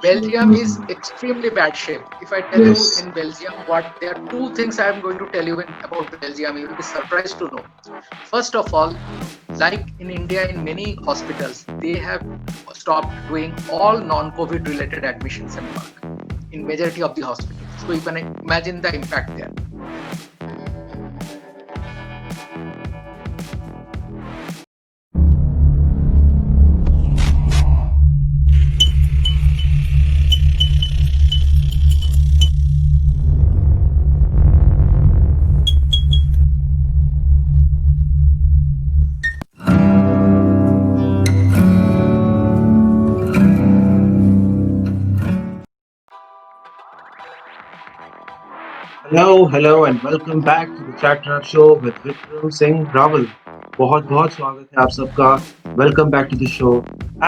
Belgium is extremely bad shape. If I tell you Yes. in Belgium, what there are two things I am going to tell you about Belgium, you will be surprised to know. First of all, like in India, in many hospitals, they have stopped doing all non-COVID related admissions and work in majority of the hospitals. So you can imagine the impact there. Hello, and welcome back to the Chat Trap Show with Vikram Singh Raval. बहुत बहुत स्वागत है आप सबका. Welcome back to the show.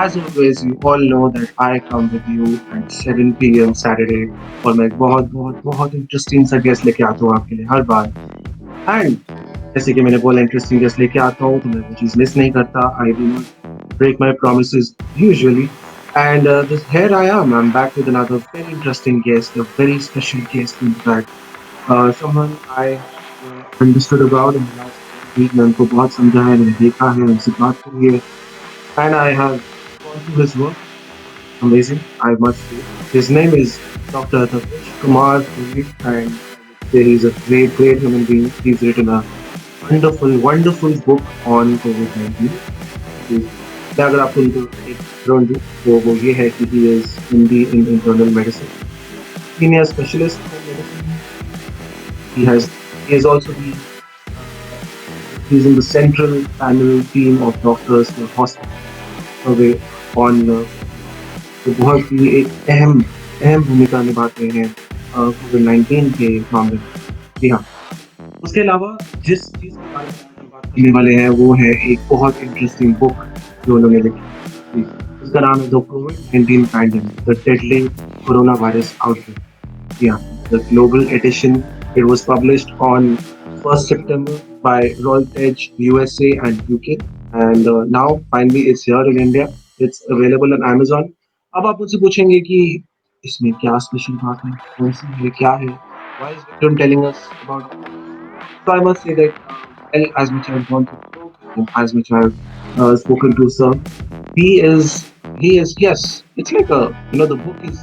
As always, you all know that I come with you at 7 p.m. Saturday और मैं बहुत बहुत बहुत interesting सा guest लेके आता हूँ आपके लिए हर बार. And जैसे कि मैंने बोला इंटरेस्टिंग गेस्ट लेके आता हूँ तो मैं वो चीज़ मिस नहीं करता. I do not break my promises usually. And here I am. I'm back with another very interesting guest, a very special guest in fact. Someone I have understood about in the last week. मैं उनको बहुत समझा है, मैंने देखा है, उनसे बात करी है. And I have gone through his work. Amazing, I must say. His name is Dr. Tapesh Kumar Puri, and I would say he's a great, great human being. He's written a wonderful, wonderful book on COVID-19. मैं अगर आपको उनको एक background दूं तो वो ये है कि he is MD in internal medicine, senior specialist in medicine. He has also been he's in the central panel team of doctors for hospital survey on जो बहुत ही एक अहम अहम भूमिका निभाते हैं कोविड-19 के मामले में. जी हाँ. उसके अलावा जिस चीज़ के बारे में आज हम बात करने वाले हैं वो है एक बहुत इंटरेस्टिंग बुक जो उन्होंने लिखी. जी, उसका नाम है the covid pandemic, the deadly corona virus outbreak. Yeah, the global edition. It was published on 1st September by Routledge USA and UK, and now finally it's here in India. It's available on Amazon. अब आप मुझसे पूछेंगे कि इसमें क्या special बात है, कौन सी है, क्या है? Why is Vikram telling us about it? So I must say that well, as much I've gone through the book, and as much I've spoken to Sir, he is yes. It's like a the book is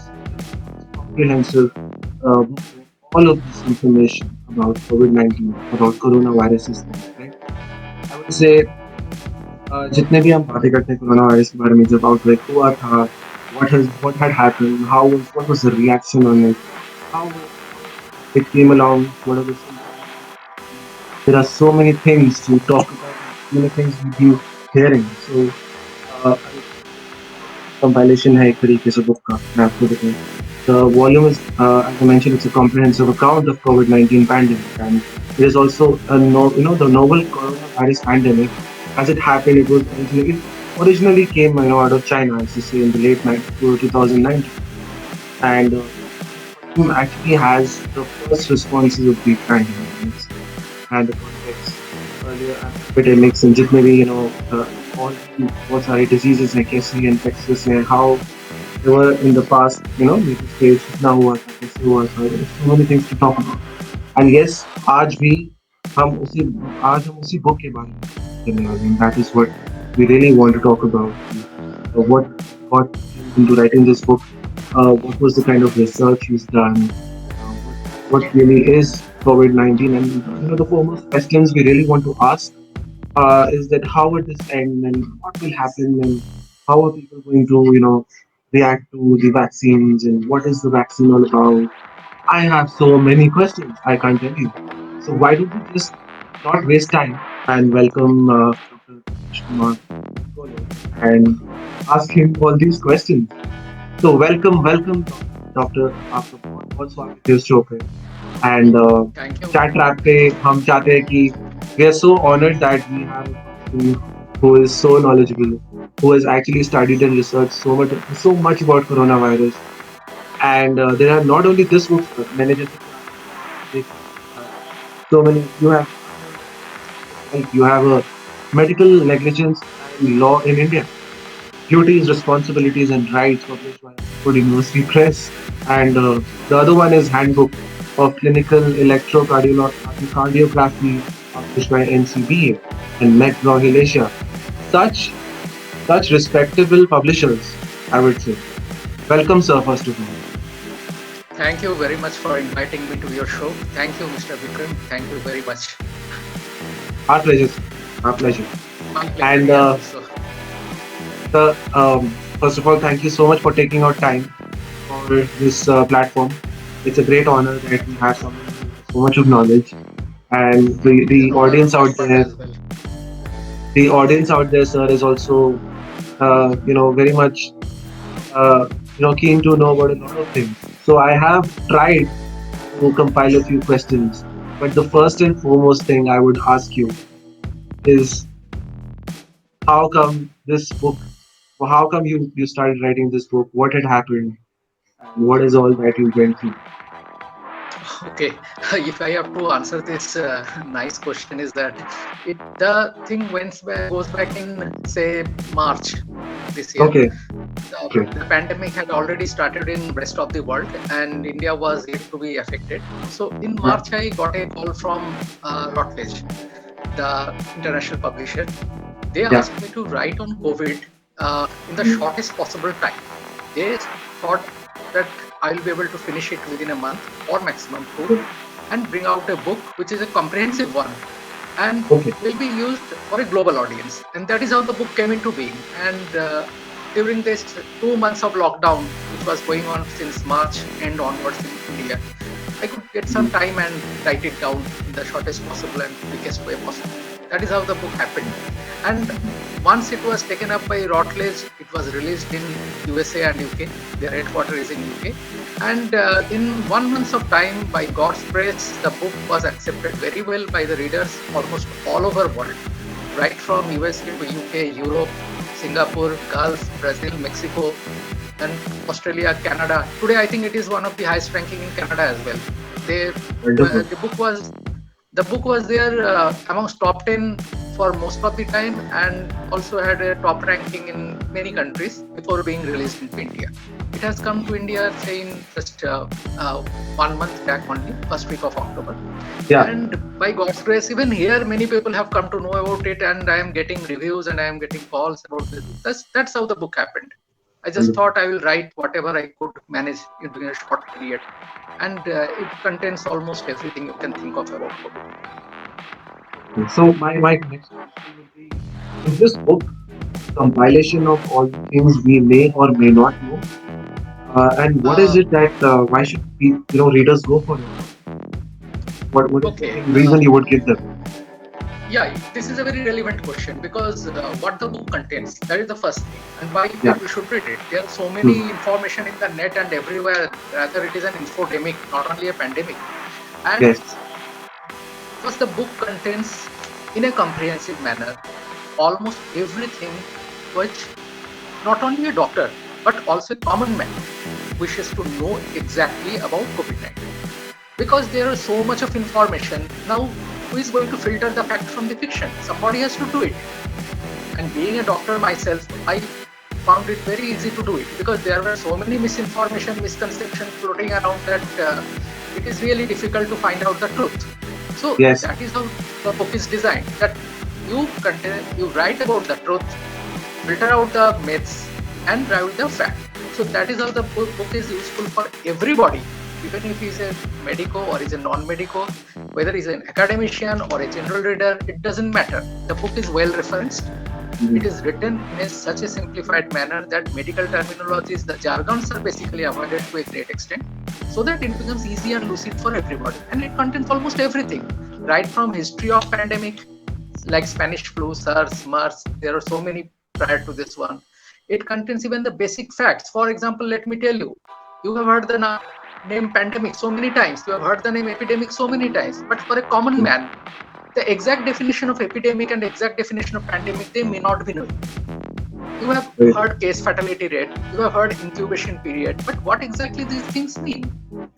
comprehensive book with all of this information about COVID-19, about coronaviruses, right? I would say जितने भी हम बातें करते हैं corona virus के बारे में, जब आउटब्रेक हुआ था, what had happened, what was the reaction on it, how it came along, what are the symptoms. There are so many things to talk about, and so many things we've been hearing. So I would say compilation है एक तरीके से book का, मैं आपको बताऊं. The volume is, as I mentioned, it's a comprehensive account of COVID-19 pandemic, and it is also the novel coronavirus pandemic. As it happened, it originally came out of China, as you say, in the late 2019, and this volume actually has the first responses of the pandemic, I would say, and the context, earlier epidemics, and just maybe all the बहुत सारी diseases हैं, कैसे infectious हैं, how they were in the past, maybe stage कितना हुआ था, कैसे हुआ था. There's so many things to talk about. And yes, आज भी हम उसी book के बारे में बात करने वाले हैं. That is what we really want to talk about. What got him into writing this book? What was the kind of research he's done? What really is COVID-19? And the foremost questions we really want to ask is that how will this end and what will happen and how are people going to react to the vaccines and what is the vaccine all about. I have so many questions I can't tell you. So why don't we just not waste time and welcome Dr. Tapesh Kumar Kole and ask him all these questions. So welcome Doctor. आपका बहुत बहुत स्वागत है इस show पे. And Thank you. chat trap पे हम चाहते हैं कि we are so honored that we have a person who is so knowledgeable, who has actually studied and researched so much about coronavirus. And there are not only this books, but मैंने जैसे कि आपने देखा so many. You have other books, like you have a medical negligence and law in India, duties, responsibilities, and rights published by Oxford University Press, and the other one is Handbook of Clinical Electrocardiography, published by NCBA and McGraw-Hill Asia. Such such respectable publishers, I would say. Welcome, sir, first of all. Thank you very much for inviting me to your show. Thank you, Mr. Vikram. Thank you very much. Our pleasure, sir. Our pleasure. My pleasure And here also. sir, first of all, thank you so much for taking out time for this platform. It's a great honor that we have someone with so much of knowledge, and It is the an honor audience on my out part there, as well. sir, is also very much keen to know about a lot of things. So I have tried to compile a few questions, but the first and foremost thing I would ask you is how come this book? How come you started writing this book? What had happened, and what is all that you went through? Okay, if I have to answer this nice question, is that the thing goes back in say March this year. Okay, okay, The pandemic had already started in rest of the world, and India was yet to be affected. So in yeah, March, I got a call from Routledge, the international publisher. They yeah, asked me to write on COVID in the shortest possible time. They thought that I will be able to finish it within a month or maximum two, and bring out a book which is a comprehensive one and okay, will be used for a global audience. And that is how the book came into being. And during this 2 months of lockdown, which was going on since March and onwards in India, I could get some time and write it down in the shortest possible and quickest way possible. That is how the book happened. And once it was taken up by Routledge, it was released in USA and UK. Their headquarters is in UK. And in 1 month of time, by God's grace, the book was accepted very well by the readers almost all over world, right from USA to UK, Europe, Singapore, Gulf, Brazil, Mexico, and Australia, Canada. Today, I think it is one of the highest ranking in Canada as well. They, wonderful. the book was there amongst top 10 for most of the time, and also had a top ranking in many countries before being released into India. It has come to India, say, in just 1 month back only, first week of October. Yeah, And by God's grace, even here, many people have come to know about it, and I am getting reviews and I am getting calls about this. That's how the book happened. I just wonderful. thought I will write whatever I could manage in a short period, and it contains almost everything you can think of about COVID. Okay. So my next question would be: is this book a compilation of all the things we may or may not know? And what is Uh, it that why should readers go for it? What is the okay. main reason you would give them? Yeah, this is a very relevant question because what the book contains, that is the first thing, and why Yeah. people should read it. There are so many Hmm. information in the net and everywhere, rather it is an infodemic, not only a pandemic. And Yes. first, the book contains, in a comprehensive manner, almost everything which not only a doctor, but also a common man wishes to know exactly about COVID-19. Because there is so much of information, now who is going to filter the fact from the fiction? Somebody has to do it. And being a doctor myself, I found it very easy to do it because there were so many misinformation, misconceptions floating around that it is really difficult to find out the truth. So Yes. that is how the book is designed. That you write about the truth, filter out the myths, and write the fact. So that is how the book is useful for everybody, even if he's a medico or is a non-medico, whether he's an academician or a general reader, it doesn't matter. The book is well referenced. It Mhm. is written in such a simplified manner that medical terminologies, the jargons are basically avoided to a great extent, so that it becomes easy and lucid for everybody. And it contains almost everything, right from history of pandemic, like Spanish flu, SARS, MERS. There are so many prior to this one. It contains even the basic facts. For example, let me tell you, you have heard the name pandemic so many times. You have heard the name epidemic so many times. But for a common Yeah. man, the exact definition of epidemic and exact definition of pandemic, they may not be knowing. You have Very true. heard case fatality rate, you have heard incubation period, but what exactly these things mean?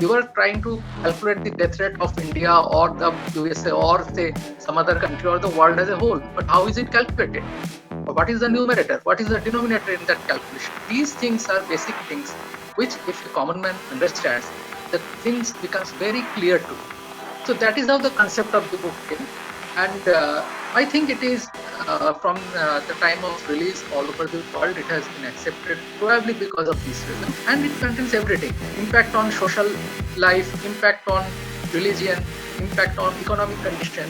You are trying to calculate the death rate of India or the USA or say some other country or the world as a whole, but how is it calculated? What is the numerator? What is the denominator in that calculation? These things are basic things which if a common man understands, the things becomes very clear to him. So that is how the concept of the book came. And I think it is from the time of release all over the world, it has been accepted probably because of this reason. And it contains everything: impact on social life, impact on religion, impact on economic condition,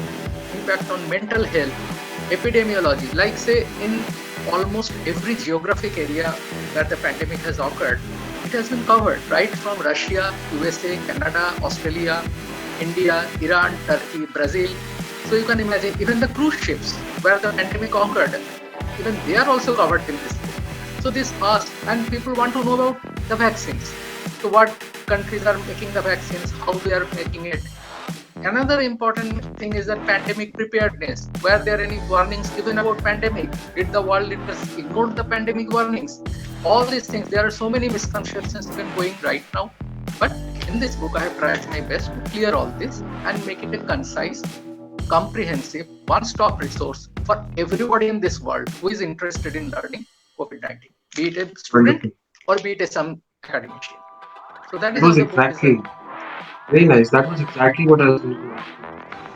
impact on mental health, epidemiology. Like say in almost every geographic area where the pandemic has occurred, it has been covered, right from Russia, USA, Canada, Australia, India, Iran, Turkey, Brazil. So you can imagine even the cruise ships where the pandemic occurred, even they are also covered in this book. So this asks, and people want to know about the vaccines. So what countries are making the vaccines, how they are making it. Another important thing is that pandemic preparedness. Were there any warnings given about pandemic? Did the world leaders ignore the pandemic warnings? All these things, there are so many misconceptions even going right now. But in this book, I have tried my best to clear all this and make it a concise, comprehensive, one-stop resource for everybody in this world who is interested in learning COVID-19, be it a student Wonderful. or be it a some academician. So that That is how was the book is. exactly very nice. That was exactly what I was going to ask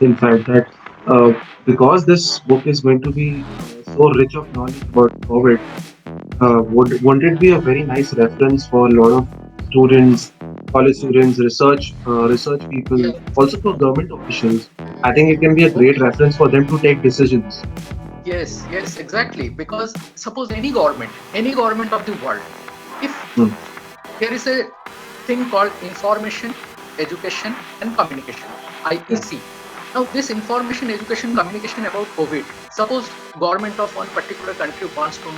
you. In fact, that uh, because this book is going to be so rich of knowledge about COVID, wouldn't it be a very nice reference for a lot of students, college students, research people, Yeah. also for government officials? I think it can be a great Okay. reference for them to take decisions. Yes, exactly. Because suppose any government of the world, if Hmm. there is a thing called information, education, and communication, Yeah. IEC. Now, this information, education, communication about COVID. Suppose government of one particular country wants to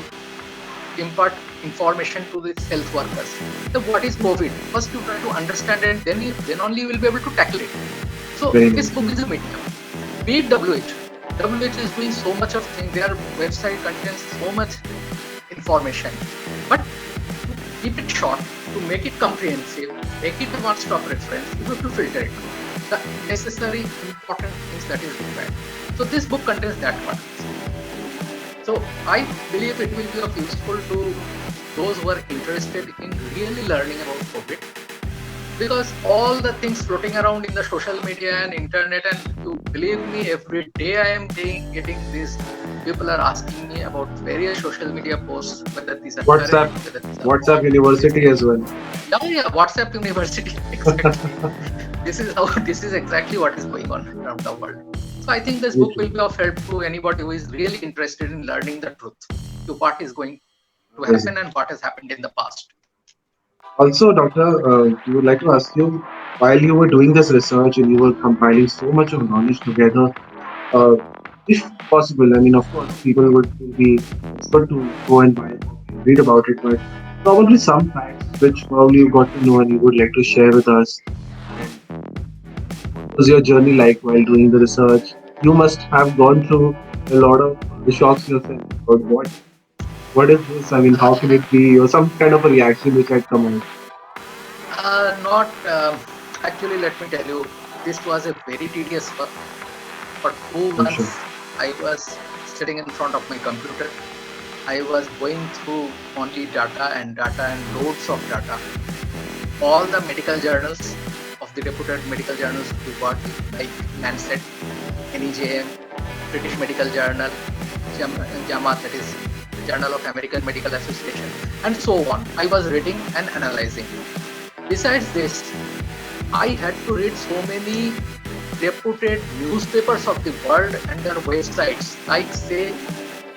impart information to its health workers. So, what is COVID? First, you try to understand, and then only you will be able to tackle it. So, Very this nice. book is a medium. Be it WHO. WHO is doing so much of things. Their website contains so much information. But to keep it short, to make it comprehensive, make it a one-stop reference, you have to filter it. The necessary important things that is required. So this book contains that part. So I believe it will be of useful to those who are interested in really learning about COVID, because all the things floating around in the social media and internet, and you believe me, every day I am getting this, people are asking me about various social media posts, whether these are WhatsApp, correct, whether these are WhatsApp false, this University as well. yeah, WhatsApp University. Exactly. This is how this is exactly what is going on around the world. So I think this Very book will true. be of help to anybody who is really interested in learning the truth to what is going to Amazing. happen and what has happened in the past. Also, Doctor, we would like to ask you, while you were doing this research and you were compiling so much of knowledge together, uh, if possible, I mean, of course, people would will be expert to go and buy a copy and read about it, but probably some facts which probably you got to know and you would like to share with us. And what was your journey like while doing the research? You must have gone through a lot of shocks yourself about what is this? I mean, how can it be? Or some kind of a reaction which had come out. Not actually. Let me tell you, this was a very tedious work. For two I'm sure. months, I was sitting in front of my computer. I was going through only data and loads of data. All the medical journals of the reputed medical journals of the world, like Lancet, NEJM, British Medical Journal, JAMA, that is Journal of American Medical Association, and so on. I was reading and analyzing. Besides this, I had to read so many reputed newspapers of the world and their websites, like say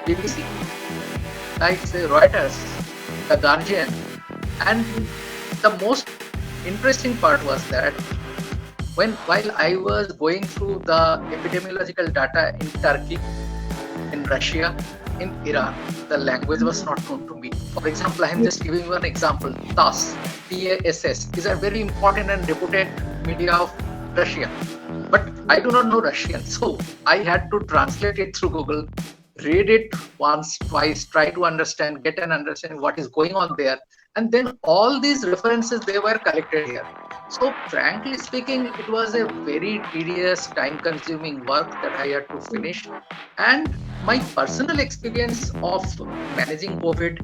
BBC, like say Reuters, The Guardian, and the most interesting part was that while I was going through the epidemiological data in Turkey, in Russia, in Iran, the language was not known to me. For example, I am just giving you an example. TASS, TASS is a very important and reputed media of Russia. But I do not know Russian, so I had to translate it through Google, read it once, twice, try to understand, get an understanding what is going on there, and then all these references they were collected here. So frankly speaking, it was a very tedious, time-consuming work that I had to finish. And my personal experience of managing COVID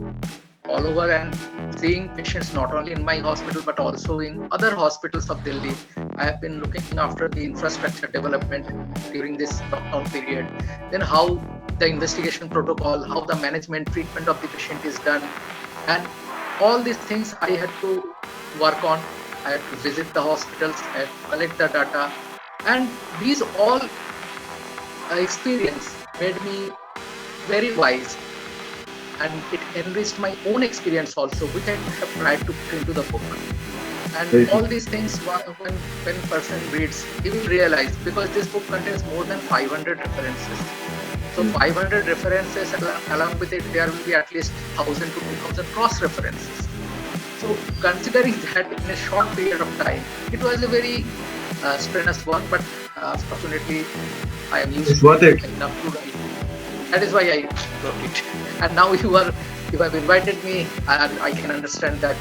all over and seeing patients not only in my hospital but also in other hospitals of Delhi. I have been looking after the infrastructure development during this lockdown period. Then how the investigation protocol, how the management treatment of the patient is done, and all these things I had to work on. I had to visit the hospitals, I had to collect the data, and these all experience made me very wise, and it enriched my own experience also, which I have tried to put into the book. And Very all true. these things, when person reads, he will realize, because this book contains more than 500 references. So Mm. 500 references, along with it, there will be at least 1,000 to 2,000 cross references. So considering that in a short period of time, it was a very strenuous work, but fortunately, I am used It's to worth it it. enough to write. That is why I wrote it. And now you have invited me, and I can understand that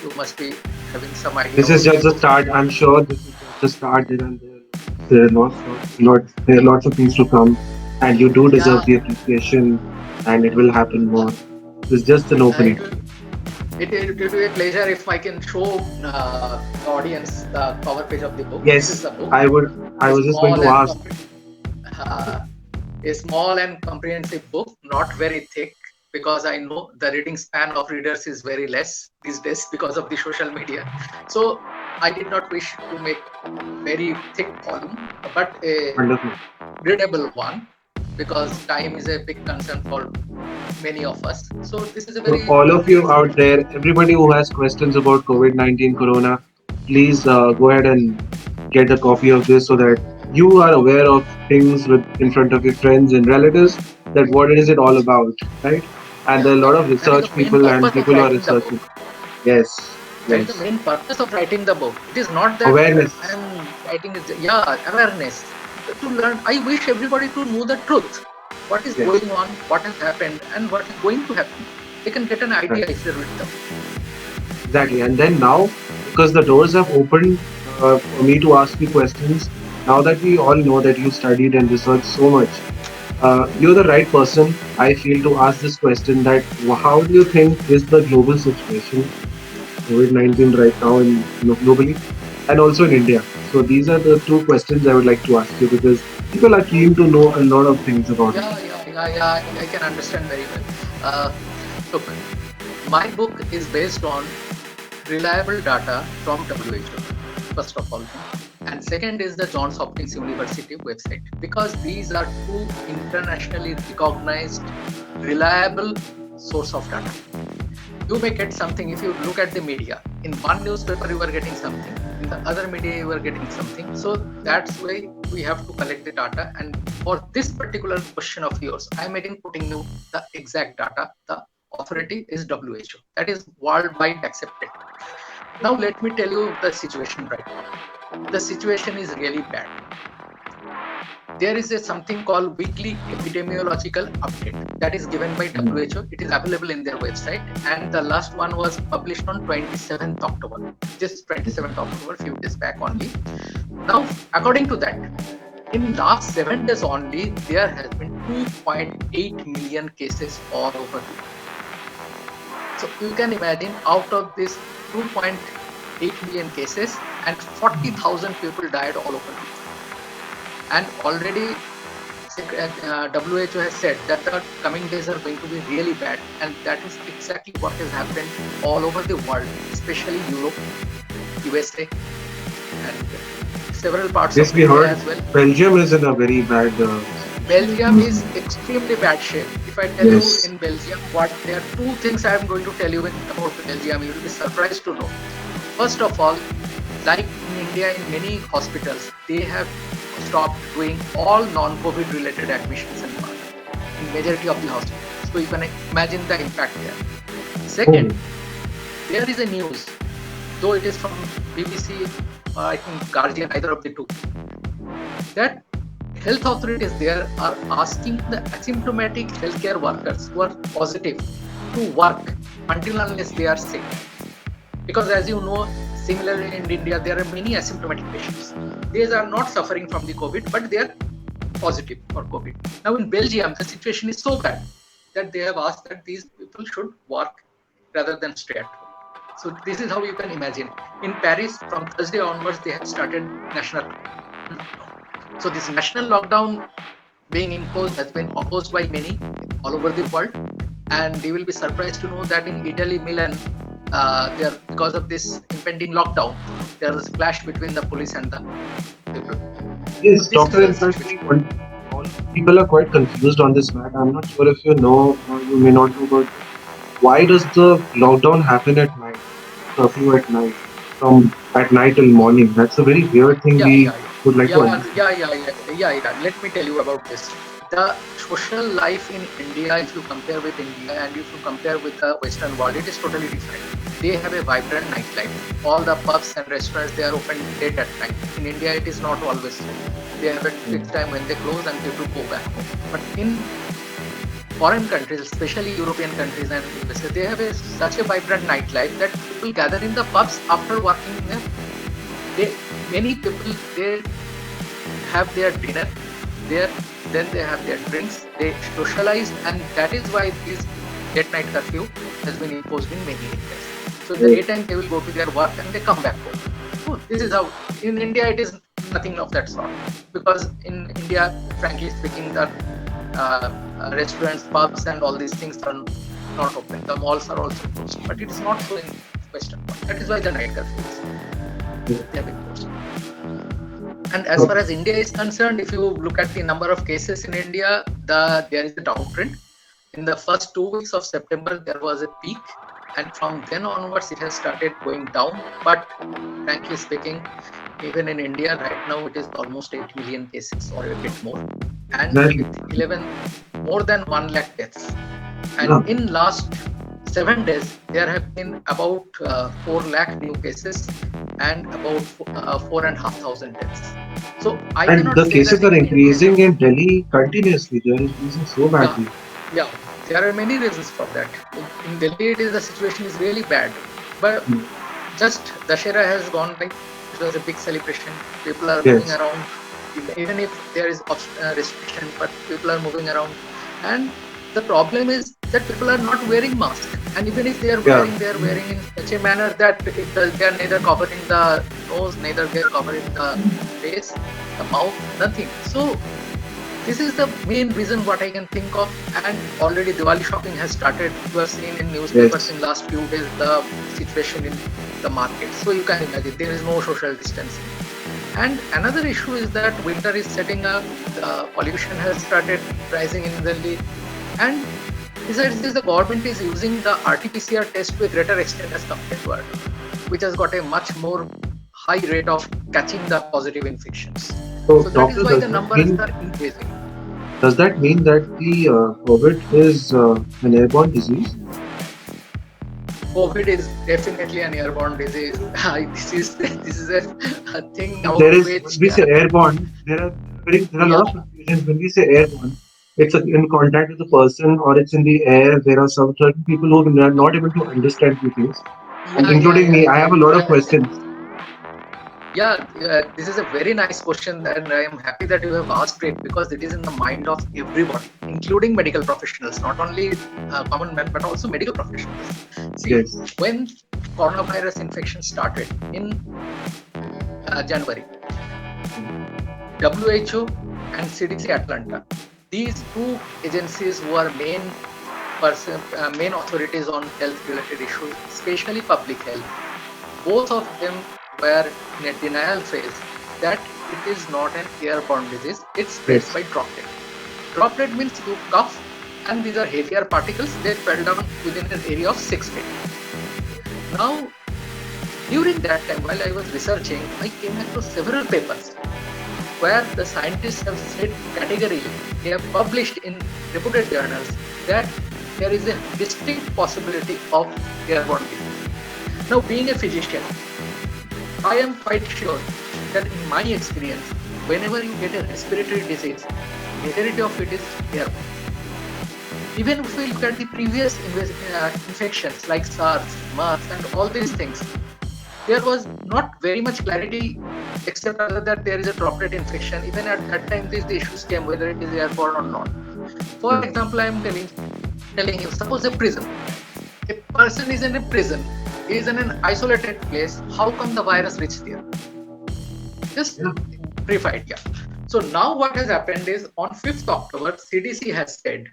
you must be having some idea This is about my just the book. start. I'm sure this is just the start. There are there are lots of things to come, and you do deserve Yeah, the appreciation, and it will happen more. It's just an it opening. will it will be a pleasure if I can show the audience the cover page of the book. This is Yes, the book, I would. I a was just going small to and ask. uh, a small and comprehensive book, not very thick, because I know the reading span of readers is very less these days because of the social media. So I did not wish to make very thick volume, but a Wonderful. readable one, because time is a big concern for many of us. So this is a So, very all of you comprehensive. out there, everybody who has questions about COVID-19 Corona, please go ahead and get a copy of this so that you are aware of things with in front of your friends and relatives that what is it all about, right? And Yeah, there are a lot yeah. of That is the research main people and purpose of people who are writing the researching. book. Yes, That is the yes. main purpose of writing the book. It is not that I Awareness. am writing it, yeah, awareness. To learn, I wish everybody to know the truth. What is Yes, going on, what has happened, and what is going to happen. They can get an right. idea if they read the book. Exactly. And then now, because the doors have opened for me to ask you questions, now that we all know that you studied and researched so much, you're the right person, I feel, to ask this question that how do you think is the global situation, COVID-19 right now in globally and also in India? So these are the two questions I would like to ask you because people are keen to know a lot of things about it. Yeah. I can understand very well. Look, my book is based on reliable data from WHO, first of all. And second is the Johns Hopkins University website, because these are two internationally recognized, reliable source of data. You may get something if you look at the media. In one newspaper, you are getting something. In the other media, you are getting something. So that's why we have to collect the data. And for this particular question of yours, I am again putting you the exact data. The authority is WHO. That is worldwide accepted. Now let me tell you the situation right now. The situation is really bad. There is a something called weekly epidemiological update that is given by Mhm. WHO. It is available in their website, and the last one was published on 27th October. Just 27th October, few days back only. Now, according to that, in last 7 days only, there has been 2.8 million cases all over the world. So you can imagine, out of this 2.8 million cases, and 40,000 people died all over the world. And already WHO has said that the coming days are going to be really bad, and that is exactly what has happened all over the world, especially Europe, USA, and several parts Yes, of we India heard as well. Belgium is in a very bad situation with Belgium is the. extremely bad shape. If I tell you Yes. in Belgium, what there are two things I am going to tell you about Belgium, you will be surprised to know. First of all, like in India, in many hospitals, they have stopped doing all non-COVID related admissions and work in majority of the hospitals. So you can imagine the impact there. Oh, Second, there is a news, though it is from BBC, I think Guardian, either of the two, that health authorities there are asking the asymptomatic healthcare workers who are positive to work until unless they are sick. Because as you know, similarly in India, there are many asymptomatic patients. These are not suffering from the COVID, but they are positive for COVID. Now in Belgium, the situation is so bad that they have asked that these people should work rather than stay at home. So this is how you can imagine. In Paris, from Thursday onwards, they have started national lockdown. So this national lockdown being imposed has been opposed by many all over the world, and you will be surprised to know that in Italy, Milan, there because of this impending lockdown, there was a clash between the police and the people. So Yes, this is doctor. the In fact, situation. all people are quite confused on this matter. I'm not sure if you know or you may not know, but why does the lockdown happen at night? Curfew at night, from at night till morning. That's a very weird thing Yeah, we yeah, yeah, would like to yeah, understand. yeah, yeah, yeah, yeah, yeah. Let me tell you about this. The social life in India, if you compare with India and if you compare with the Western world, it is totally different. They have a vibrant nightlife. All the pubs and restaurants, they are open late at night. In India, it is not always so. They have a fixed time when they close and people go back home. But in foreign countries, especially European countries and USA, they have such a vibrant nightlife that people gather in the pubs after working there. They many people they have their dinner there, then they have their drinks, they socialize, and that is why this late night curfew has been imposed in many areas. So in the daytime they will go to their work and they come back home. So this is how in India it is nothing of that sort, because in India, frankly speaking, the restaurants, pubs, and all these things are not open. The malls are also closed, but it is not so in Western world. That is why the night curfew is they have imposed. And as far as India is concerned, if you look at the number of cases in India, there is a downtrend. In the first 2 weeks of September, there was a peak, and from then onwards, it has started going down. But frankly speaking, even in India right now, it is almost 8 million cases or a bit more, and Exactly. with 11 more than 1 lakh deaths. Yeah. And in last 7 days, there have been about 4 lakh new cases and about 4,500 deaths. So I And cannot the say that cases are in India, increasing in Delhi continuously. They are increasing so yeah, badly. yeah, there are many reasons for that. In Delhi, the situation is really bad. But Mm. just Dashera has gone by. It was a big celebration. People are moving Yes. around, even if there is restriction, but people are moving around. And the problem is that people are not wearing masks. And even if they are Yeah. wearing, they are wearing in such a manner that they are neither covering the nose, neither they are covering the face, the mouth, nothing. So this is the main reason what I can think of. And already Diwali shopping has started. You have seen in newspapers Yes. in last few days the situation in the market. So you can imagine there is no social distancing. And another issue is that winter is setting up. Pollution has started rising in Delhi. And besides this, the government is using the RT-PCR test to a greater extent as compared to earlier, which has got a much more high rate of catching the positive infections. So, So that is doctor, why the numbers are increasing. does that mean that the COVID is an airborne disease? COVID is definitely an airborne disease. This is a thing now There is, when which we say airborne, there are a yeah, lot of confusions. When we say airborne, it's in contact with the person or it's in the air. There are some certain people who are not able to understand few things, and yeah, yeah, including yeah, me. I have a lot of yeah, questions. yeah. This is a very nice question, and I am happy that you have asked it because it is in the mind of everybody, including medical professionals, not only common men but also medical professionals. See, Yes. when coronavirus infection started in January, WHO and CDC Atlanta, these two agencies who are main authorities on health related issues, especially public health, both of them were in a denial phase that it is not an airborne disease, it spreads Yes. by droplet. Droplet means you cough and these are heavier particles, they fell down within an area of 6 feet. Now, during that time, while I was researching, I came across several papers where the scientists have said categorically, they have published in reputed journals that there is a distinct possibility of airborne disease. Now, being a physician, I am quite sure that in my experience, whenever you get a respiratory disease, majority of it is airborne. Even if we look at the previous infections like SARS, MERS, and all these things, there was not very much clarity except other that there is a droplet infection. Even at that time, these issues came whether it is airborne or not. For Yeah. example, I am telling you, suppose a prison. A person is in a prison, he is in an isolated place. How come the virus reached there? Just Yeah. brief idea. So now what has happened is on 5th October, CDC has said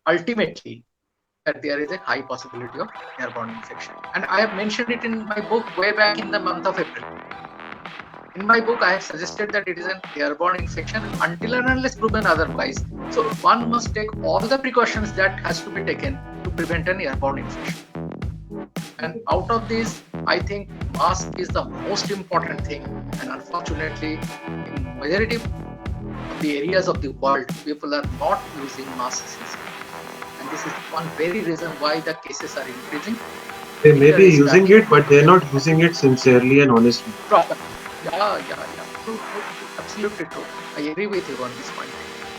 ultimately that there is a high possibility of airborne infection. And I have mentioned it in my book way back in the month of April. In my book, I have suggested that it is an airborne infection until and unless proven otherwise. So one must take all the precautions that has to be taken to prevent an airborne infection. And out of this, I think mask is the most important thing. And unfortunately, in majority of the areas of the world, people are not using masks. And this is one very reason why the cases are increasing. They may There be is using tracking it, but they're not using it sincerely and honestly. proper. Yeah. True. Absolutely true. I agree with you on this point.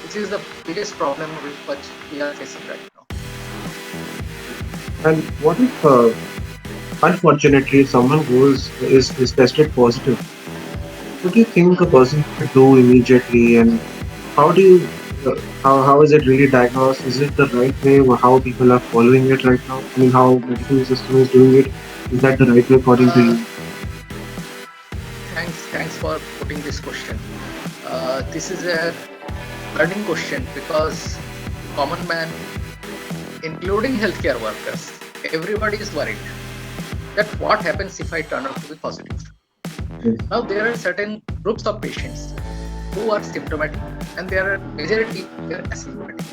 This is the biggest problem with what we are facing right now. And what if, unfortunately, someone is tested positive? What do you think a person should do immediately, and how do you how is it really diagnosed? Is it the right way, or how people are following it right now? I mean, how medical system is doing it? Is that the right way according to Uh, you? thanks for putting this question. This is a burning question because common man, including healthcare workers, everybody is worried that what happens if I turn out to be positive. Yes. Now there are certain groups of patients who are symptomatic, and there are majority they are asymptomatic.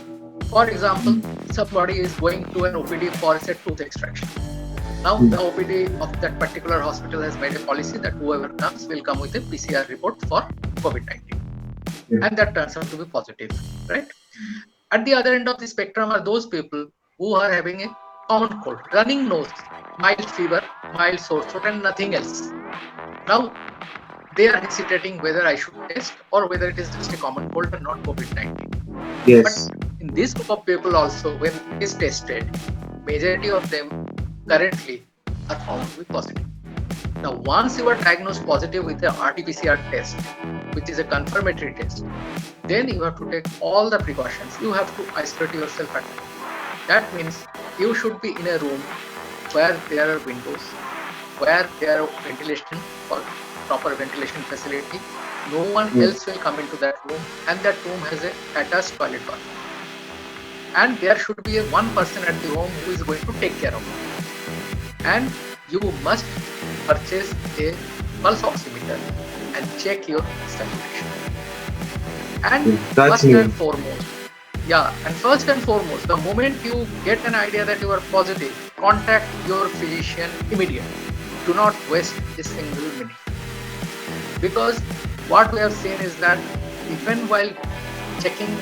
For example, somebody is going to an OPD for say tooth extraction. Now Hmm. the OPD of that particular hospital has made a policy that whoever comes will come with a PCR report for COVID-19, Yeah. and that turns out to be positive, right? At the other end of the spectrum are those people who are having a common cold, running nose, mild fever, mild sore throat, and nothing else. Now they are hesitating whether I should test or whether it is just a common cold and not COVID-19. But Yes. in this group of people also, when it is tested, majority of them currently are found to be positive. Now, once you are diagnosed positive with a RT-PCR test, which is a confirmatory test, then you have to take all the precautions. You have to isolate yourself at home. That means you should be in a room where there are windows, where there are ventilation or proper ventilation facility. No one Yeah. else will come into that room, and that room has a attached toilet bathroom. And there should be a one person at the home who is going to take care of it. And you must purchase a pulse oximeter and check your saturation. And That's first and new. foremost, first and foremost, the moment you get an idea that you are positive, contact your physician immediately. Do not waste a single minute. Because what we have seen is that even while checking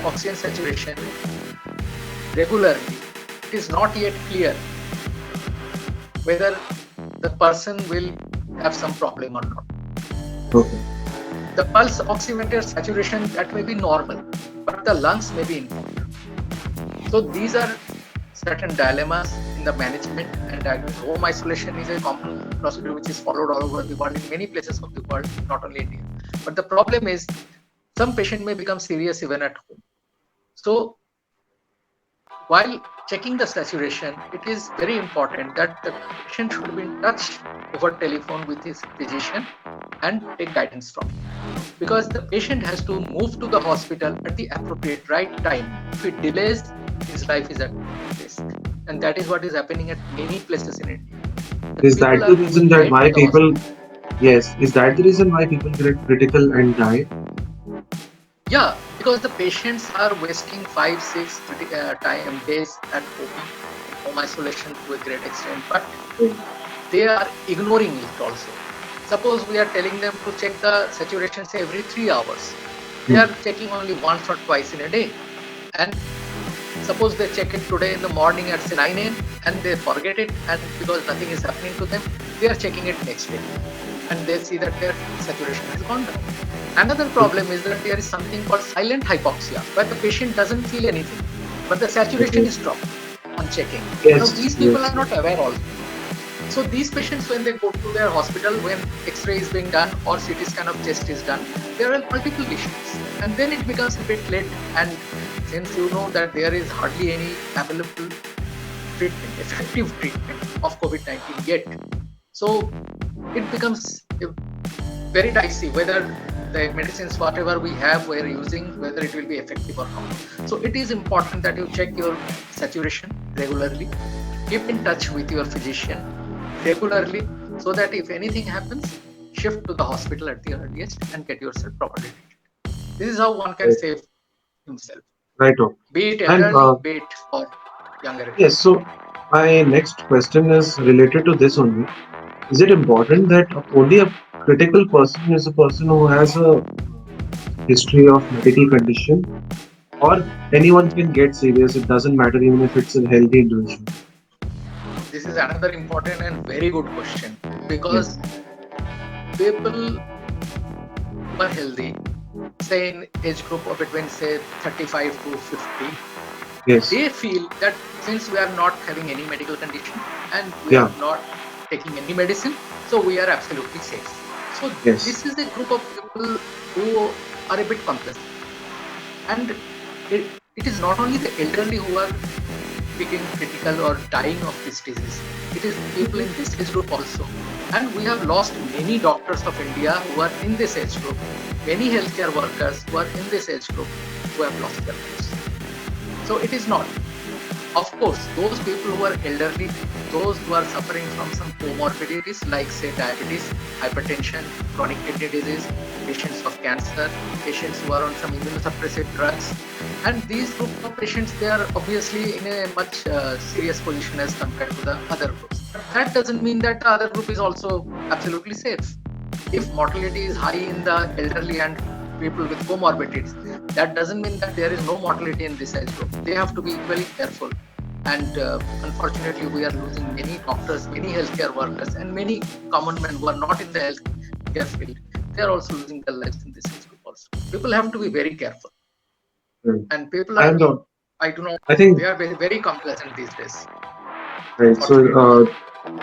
oxygen saturation regularly, it is not yet clear whether the person will have some problem or not. Okay. The pulse oximeter saturation that may be normal, but the lungs may be infected. So these are certain dilemmas in the management and diagnosis. Home isolation is a common procedure which is followed all over the world in many places of the world, not only India. But the problem is some patient may become serious even at home. So while checking the saturation, it is very important that the patient should be in touch over telephone with his physician and take guidance from him. Because the patient has to move to the hospital at the appropriate right time. If it delays, his life is at risk. And that is what is happening at many places in India. The Is people that are the reason moving that late to why the hospital. people? Yes. Is that the reason why people get critical and die? Yeah, because the patients are wasting 5-6 days at home isolation to a great extent, but they are ignoring it also. Suppose we are telling them to check the saturation say every 3 hours. They are checking only once or twice in a day. And suppose they check it today in the morning at say 9 a.m. and they forget it, and because nothing is happening to them, they are checking it next day. And they see that their saturation has gone down. Another problem is that there is something called silent hypoxia, where the patient doesn't feel anything, but the saturation is dropped on checking. Now Yes. these people Yes. are not aware also. So these patients, when they go to their hospital, when X-ray is being done or CT scan of chest is done, there are multiple issues, and then it becomes a bit late. And since you know that there is hardly any available treatment, effective treatment of COVID-19 yet. So it becomes very dicey whether the medicines, whatever we have, we're using, whether it will be effective or not. So it is important that you check your saturation regularly, keep in touch with your physician regularly, so that if anything happens, shift to the hospital at the earliest and get yourself properly treated. This is how one can Right. save himself, Right on. be it And elderly, be it for younger yes, age. so my next question is related to this only. Is it important that only a critical person is a person who has a history of medical condition, or anyone can get serious? It doesn't matter even if it's a healthy individual. This is another important and very good question, Yes. because people who are healthy, say in age group of between say 35 to 50, Yes. they feel that since we are not having any medical condition and we Yeah. are not taking any medicine, so we are absolutely safe. So Yes. this is a group of people who are a bit complex, and it is not only the elderly who are becoming critical or dying of this disease. It is people in this age group also. And we have lost many doctors of India who are in this age group, many healthcare workers who are in this age group who have lost their lives. So it is not. Of course, those people who are elderly, those who are suffering from some comorbidities like say diabetes, hypertension, chronic kidney disease, patients of cancer, patients who are on some immunosuppressive drugs, and these group of patients, they are obviously in a much serious position as compared to the other groups. But that doesn't mean that the other group is also absolutely safe. If mortality is high in the elderly and people with comorbidities, that doesn't mean that there is no mortality in this age group. They have to be equally careful. And unfortunately, we are losing many doctors, many healthcare workers, and many common men who are not in the healthcare field. They are also losing their lives in this age group also. People have to be very careful. Right. And people are, And I do not, I think they are very, very complacent these days, right. So unfortunately.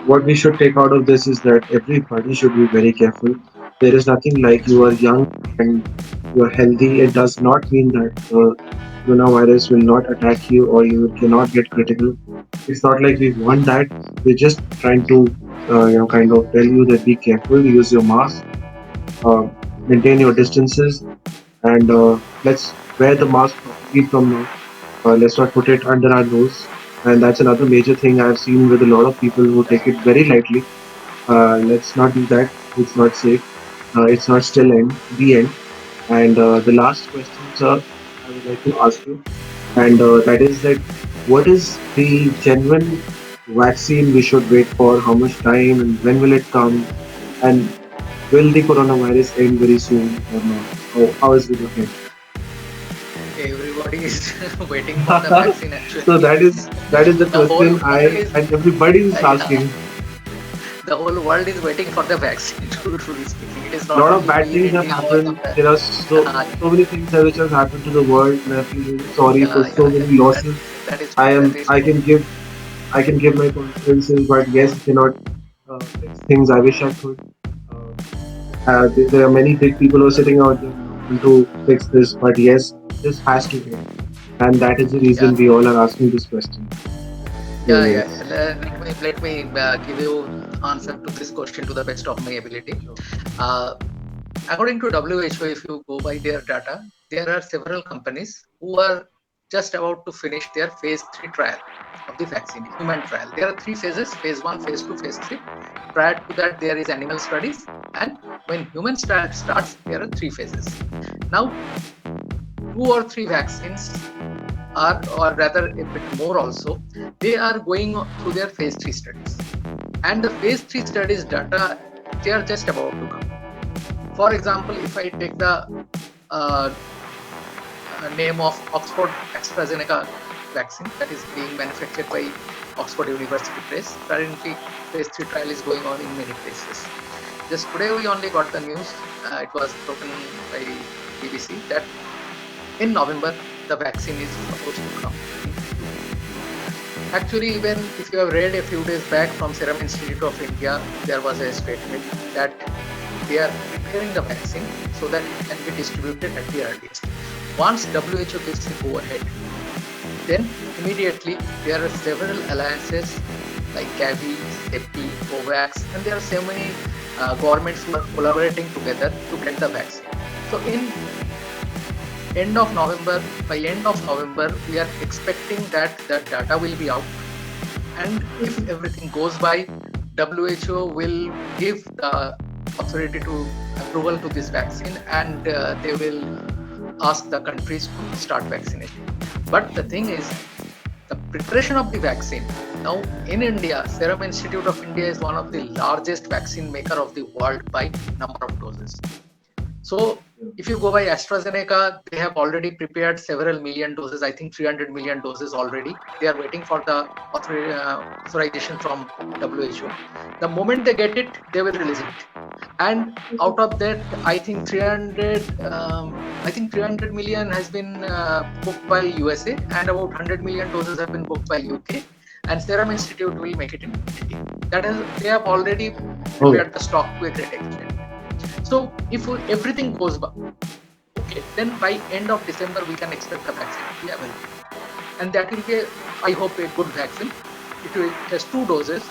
what we should take out of this is that everybody should be very careful. There is nothing like you are young and you are healthy. It does not mean that coronavirus will not attack you or you cannot get critical. It's not like we want that. We're just trying to kind of tell you that be careful, use your mask, uh, maintain your distances, and let's wear the mask properly from now. Let's not put it under our nose. And that's another major thing I've seen with a lot of people who take it very lightly. Let's not do that. It's not safe. It's not still the end. And the last question, sir, I would like to ask you, and that is that what is the genuine vaccine we should wait for? How much time and when will it come? And will the coronavirus end very soon or not? How is it looking? Everybody is waiting for the vaccine So actually. that is the The whole question world I is, and everybody is yeah, asking. the whole world is waiting for the vaccine, truly speaking. It is A not lot of only bad we in things have India or happened. somewhere. There are so many things which have happened to the world, and I feel really sorry for Yeah, so yeah, many yeah. losses. That is I true. That am is true. I can give my confidences, but yes, I cannot fix things. I wish I could. Uh, there are many big people who are sitting out there not able to fix this, but yes, this has to end, and that is the Yeah, reason we all are asking this question. So yeah, yeah. yes, Let me give you answer to this question to the best of my ability. sure. Uh, According to WHO, if you go by their data, there are several companies who are just about to finish their phase 3 trial of the vaccine, human trial. There are three phases: phase 1, phase 2, phase 3. Prior to that, there is animal studies, and when human trial starts, there are three phases. Now, two or three vaccines are, or rather a bit more also, they are going through their phase 3 studies. And the phase 3 studies data, they are just about to come. For example, if I take the uh, name of Oxford AstraZeneca vaccine that is being manufactured by Oxford University Press, currently phase 3 trial is going on in many places. Just today we only got the news, it was broken by BBC, that in November the vaccine is supposed to come. Actually, even if you have read a few days back from Serum Institute of India, there was a statement that they are preparing the vaccine so that it can be distributed at the earliest. Once WHO gives the go ahead, then immediately there are several alliances like Gavi, CEPI, COVAX, and there are so many governments who are collaborating together to get the vaccine. So in end of November, by end of November, we are expecting that the data will be out, and if everything goes by, WHO will give the authority to approval to this vaccine, and they will ask the countries to start vaccination. But the thing is, the preparation of the vaccine. Now, in India, Serum Institute of India is one of the largest vaccine maker of the world by number of doses. So, if you go by AstraZeneca, they have already prepared several million doses. I think 300 million doses already. They are waiting for the authorization from WHO. The moment they get it, they will release it. And out of that, I think 300 million has been booked by USA, and about 100 million doses have been booked by UK. And Serum Institute will make it in India. That is, they have already prepared the stock to a great extent. So if everything goes well, okay, then by end of December we can expect the vaccine to be available, and that will be, I hope, a good vaccine. It has 2 doses,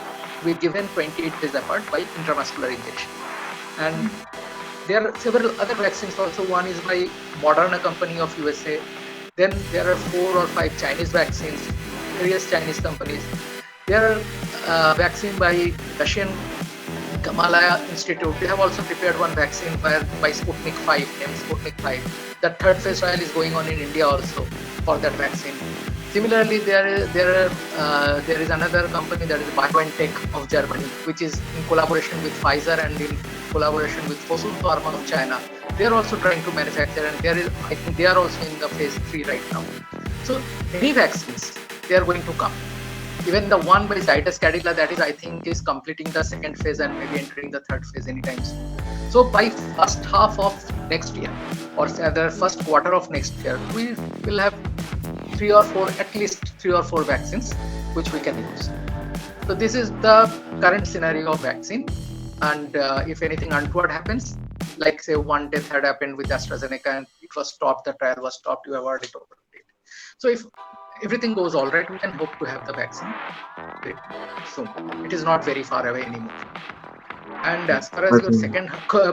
we given 28 days apart by intramuscular injection, and there are several other vaccines also. One is by Moderna company of USA. Then there are 4 or 5 Chinese vaccines, various Chinese companies. There are vaccine by Russian Kamalaya Institute. They have also prepared one vaccine by Sputnik 5, named Sputnik 5. The third phase trial is going on in India also for that vaccine. Similarly, there is another company, that is BioNTech of Germany, which is in collaboration with Pfizer and in collaboration with Fosun Pharma of China. They are also trying to manufacture, and I think they are also in the phase 3 right now. So many vaccines, they are going to come. Even the one by Zydus Cadila, that is, I think, is completing the 2nd phase and maybe entering the 3rd phase anytime soon. So by first half of next year, or rather first quarter of next year, we will have at least 3 or 4 vaccines which we can use. So this is the current scenario of vaccine. And if anything untoward happens, like say one death had happened with AstraZeneca and it was stopped, the trial was stopped, you have already told it. So if everything goes all right, we can hope to have the vaccine soon. It is not very far away anymore. And as far as your second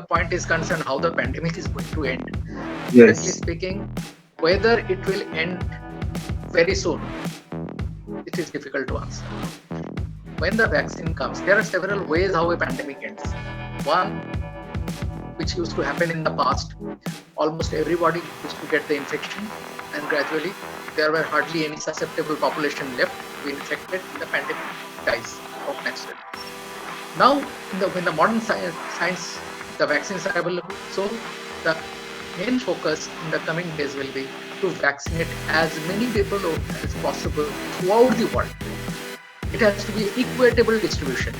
point is concerned, how the pandemic is going to end, frankly speaking, whether it will end very soon, it is difficult to answer. When the vaccine comes, there are several ways how a pandemic ends. One, which used to happen in the past, almost everybody used to get the infection, and gradually there were hardly any susceptible population left to be infected, the pandemic dies out naturally. Now, when the modern science, the vaccines are available, so the main focus in the coming days will be to vaccinate as many people as possible throughout the world. It has to be equitable distribution.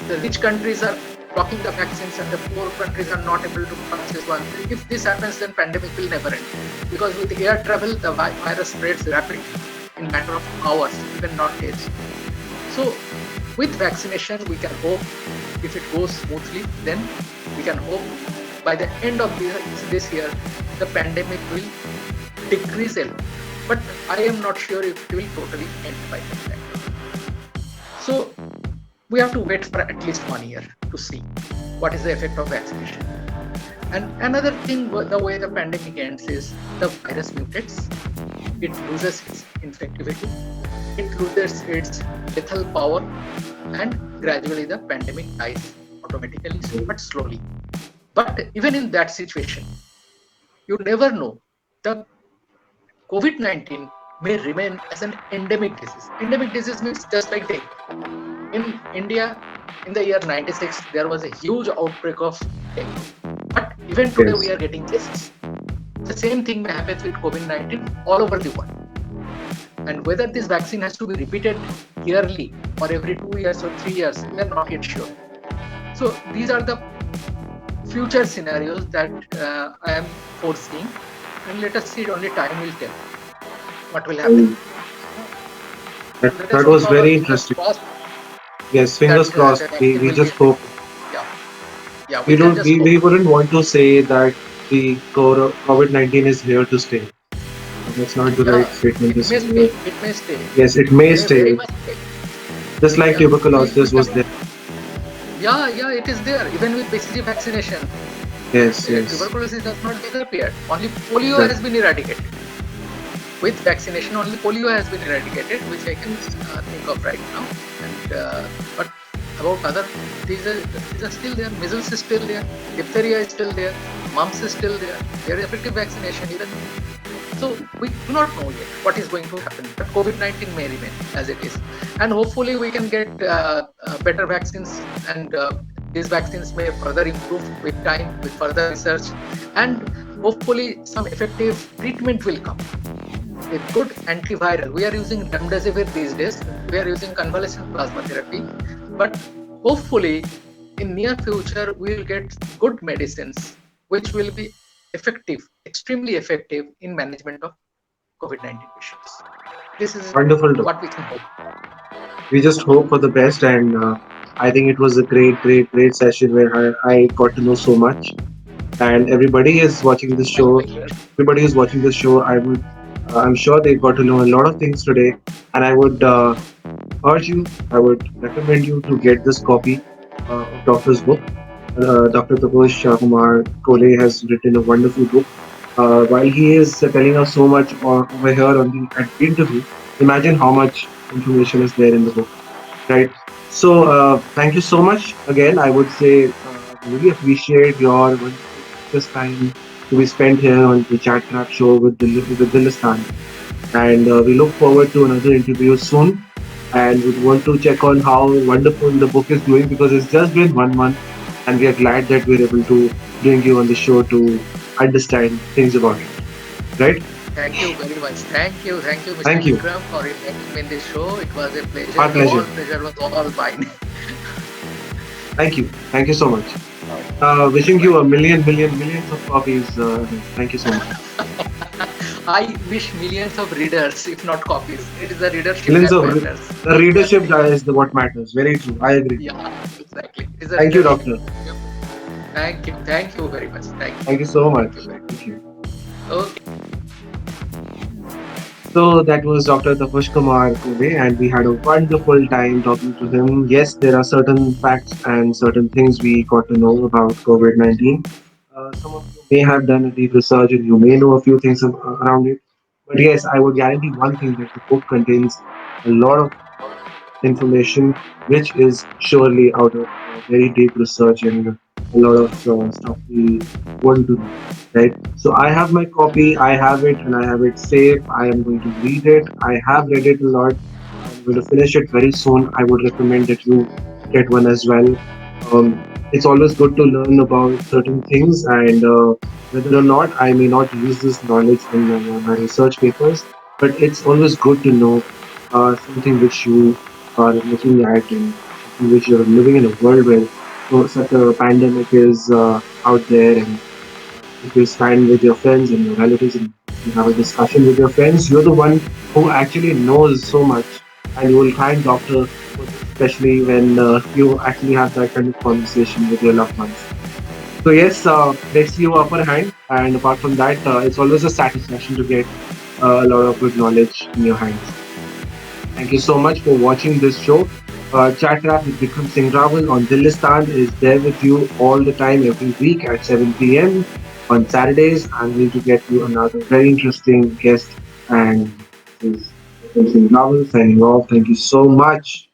The rich countries are blocking the vaccines and the poor countries are not able to purchase one. If this happens, then pandemic will never end. Because with air travel, the virus spreads rapidly in matter of hours, even not days. So with vaccination, we can hope, if it goes smoothly, then we can hope by the end of this year, the pandemic will decrease a lot. But I am not sure if it will totally end by that time. So we have to wait for at least 1 year to see what is the effect of vaccination. And another thing, the way the pandemic ends is the virus mutates, it loses its infectivity, it loses its lethal power, and gradually the pandemic dies automatically, but slowly. But even in that situation, you never know. The COVID-19 may remain as an endemic disease. Endemic disease means just like dengue. In India, in the year 96, there was a huge outbreak of dengue. But even today, we are getting cases. The same thing may happen with COVID-19 all over the world. And whether this vaccine has to be repeated yearly or every 2 years or 3 years, we are not yet sure. So these are the future scenarios that I am foreseeing. And let us see, only time will tell what will happen. That was very interesting. Yes, fingers crossed. We just hope. Yeah. We wouldn't want to say that the COVID-19 is here to stay. That's not the right Yeah, statement it to may say. stay. It may stay. Yes, it It may may very stay. much stay. Just like Yeah, we tuberculosis was cannot. there. Yeah, yeah, it is there. Even with BCG vaccination, Yes, yes. tuberculosis does not disappear. Only polio Right. has been eradicated. With vaccination, only polio has been eradicated, which I can think of right now. And but about other these are still there. Measles is still there. Diphtheria is still there. Mumps is still there. There is effective vaccination even. So we do not know yet what is going to happen. But COVID-19 may remain as it is, and hopefully we can get better vaccines, and these vaccines may further improve with time, with further research, and hopefully some effective treatment will come. A good antiviral. We are using remdesivir these days. We are using convalescent plasma therapy, but hopefully in near future we will get good medicines which will be effective, extremely effective in management of COVID-19 patients. This is Wonderful, Doctor. what we can hope. We just hope for the best, and I think it was a great, great, great session where I got to know so much. And everybody is watching this My show. pleasure. Everybody is watching this show. I'm sure they got to know a lot of things today, and I would urge you, I would recommend you to get this copy of Doctor's book. Dr. Taposh Kumar Kole has written a wonderful book. While he is telling us so much over here at the interview, imagine how much information is there in the book, right? So, thank you so much again. I would say really appreciate your wonderful precious time to be spent here on the Chat Trap show with Dilistan. And we look forward to another interview soon. And would want to check on how wonderful the book is doing because it's just been 1 month, and we are glad that we're able to bring you on the show to understand things about it. Right? Thank you very much. Thank you, Mr. Thank you. Vikram, for inviting me in this show. It was a pleasure. My All pleasure. pleasure was all mine. Thank you. Thank you so much. Wishing you Bye. a million, million, millions of copies. Thank you so much. I wish millions of readers, if not copies. It is the readership Millions that of matters. the readership Exactly. is what matters. Very true. I agree. Yeah, exactly. It is the Thank you, readership. doctor. Yep. Thank you. Thank you very much. Thank you. Thank you so Thank you much. very much. Thank you. Okay. So that was Dr. Tapush Kumar Kole, and we had a wonderful time talking to him. Yes, there are certain facts and certain things we got to know about COVID 19. Some of you may have done a deep research and you may know a few things around it. But yes, I would guarantee one thing that the book contains a lot of information which is surely out of very deep research and a lot of stuff we want to know, right? So I have my copy, I have it, and I have it safe. I am going to read it. I have read it a lot. I'm going to finish it very soon. I would recommend that you get one as well. It's always good to learn about certain things, and whether or not I may not use this knowledge in my research papers, but it's always good to know something which you are looking at and something which you're living in a world where such a pandemic is out there, and if you stand with your friends and your relatives and you have a discussion with your friends, you're the one who actually knows so much, and you will thank doctor for this, especially when you actually have that kind of conversation with your loved ones. So yes, makes you upper hand, and apart from that, it's always a satisfaction to get a lot of good knowledge in your hands. Thank you so much for watching this show. Chat Rap with Vikram Singh Rawal on Dilistan is there with you all the time, every week at 7 p.m. On Saturdays, I'm going to get you another very interesting guest, and this is Vikram Singh Rawal signing off. Thank you so much.